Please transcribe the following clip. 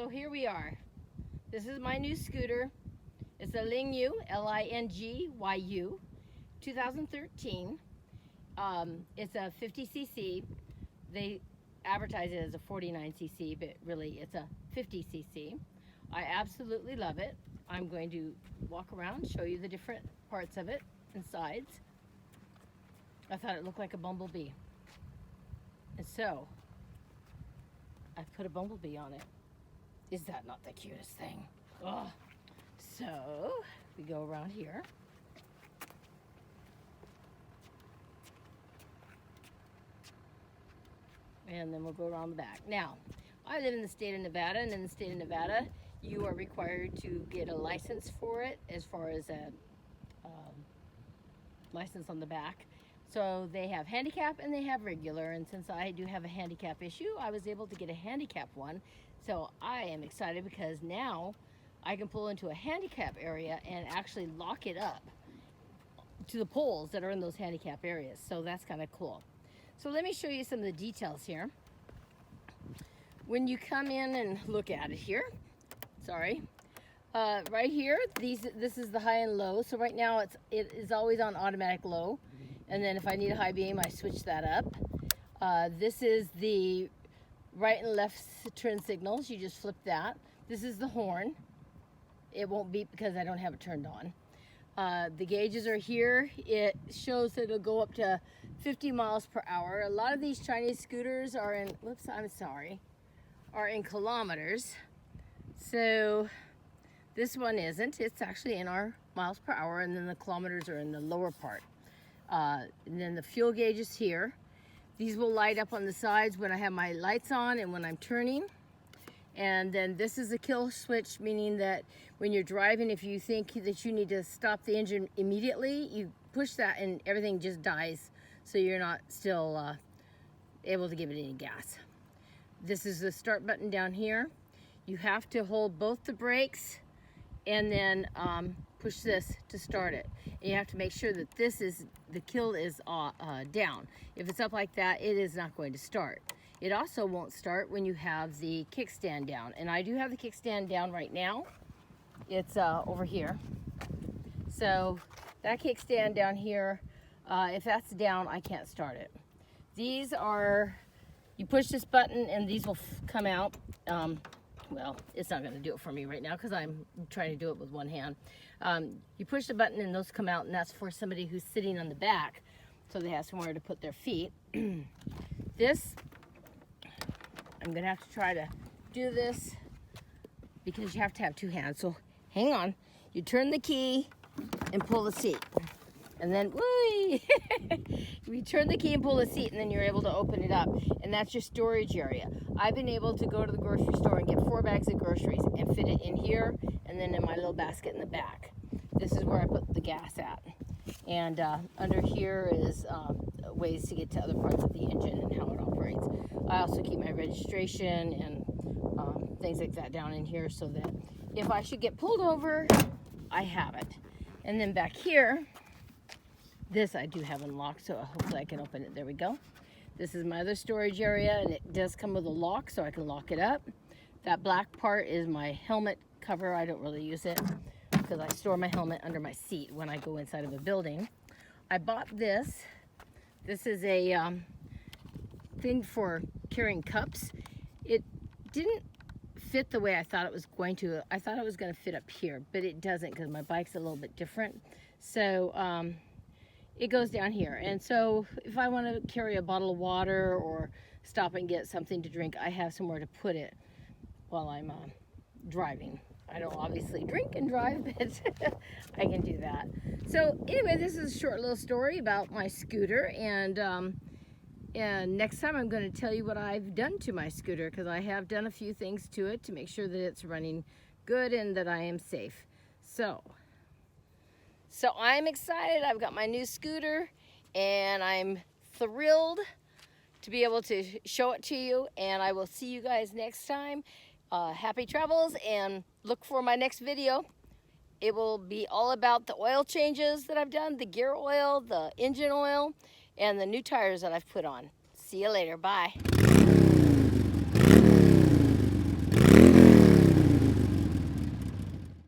So here we are. This is my new scooter. It's a Lingyu, L-I-N-G-Y-U, 2013. It's a 50cc. They advertise it as a 49cc, but really it's a 50cc. I absolutely love it. I'm going to walk around, show you the different parts of it and sides. I thought it looked like a bumblebee. And so, I put a bumblebee on it. Is that not the cutest thing? Ugh. So, we go around here. And then we'll go around the back. Now, I live in the state of Nevada, and in the state of Nevada, you are required to get a license for it as far as a license on the back. So they have handicap and they have regular, and since I do have a handicap issue, I was able to get a handicap one. So I am excited because now I can pull into a handicap area and actually lock it up to the poles that are in those handicap areas. So that's kind of cool. So let me show you some of the details here. When you come in and look at it here, right here, this is the high and low. So right now it is always on automatic low. And then if I need a high beam, I switch that up. This is the right and left turn signals. You just flip that. This is the horn. It won't beep because I don't have it turned on. The gauges are here. It shows that it'll go up to 50 miles per hour. A lot of these Chinese scooters are in, are in kilometers. So this one isn't. It's actually in our miles per hour, and then the kilometers are in the lower part. And then the fuel gauge is here. These will light up on the sides when I have my lights on and when I'm turning. And then this is a kill switch, meaning that when you're driving, if you think that you need to stop the engine immediately, you push that and everything just dies, so you're not still able to give it any gas. This is the start button down here. You have to hold both the brakes and then push this to start it. And you have to make sure that the kill is down. If it's up like that, it is not going to start. It also won't start when you have the kickstand down. And I do have the kickstand down right now. It's over here. So that kickstand down here, if that's down, I can't start it. These are, you push this button and these will come out. Well, it's not going to do it for me right now because I'm trying to do it with one hand. You push the button and those come out, and that's for somebody who's sitting on the back, so they have somewhere to put their feet. This, I'm going to have to try to do this because you have to have two hands. So hang on. You turn the key and pull the seat. And then, whee! You turn the key and pull the seat, and then you're able to open it up. And that's your storage area. I've been able to go to the grocery store and get 4 bags of groceries and fit it in here and then in my little basket in the back. This is where I put the gas at. And under here is ways to get to other parts of the engine and how it operates. I also keep my registration and things like that down in here so that if I should get pulled over, I have it. And then back here, this I do have unlocked, so hopefully I can open it. There we go. This is my other storage area, and it does come with a lock, so I can lock it up. That black part is my helmet cover. I don't really use it because I store my helmet under my seat when I go inside of a building. I bought this. This is a thing for carrying cups. It didn't fit the way I thought it was going to. I thought it was going to fit up here, but it doesn't because my bike's a little bit different. So it goes down here, and so if I want to carry a bottle of water or stop and get something to drink, I have somewhere to put it while I'm driving. I don't obviously drink and drive, but I can do that. So anyway, this is a short little story about my scooter, and next time I'm going to tell you what I've done to my scooter, because I have done a few things to it to make sure that it's running good and that I am safe. So I'm excited. I've got my new scooter, and I'm thrilled to be able to show it to you, and I will see you guys next time. Happy travels, and look for my next video. It will be all about the oil changes that I've done, the gear oil, the engine oil, and the new tires that I've put on. See you later. Bye.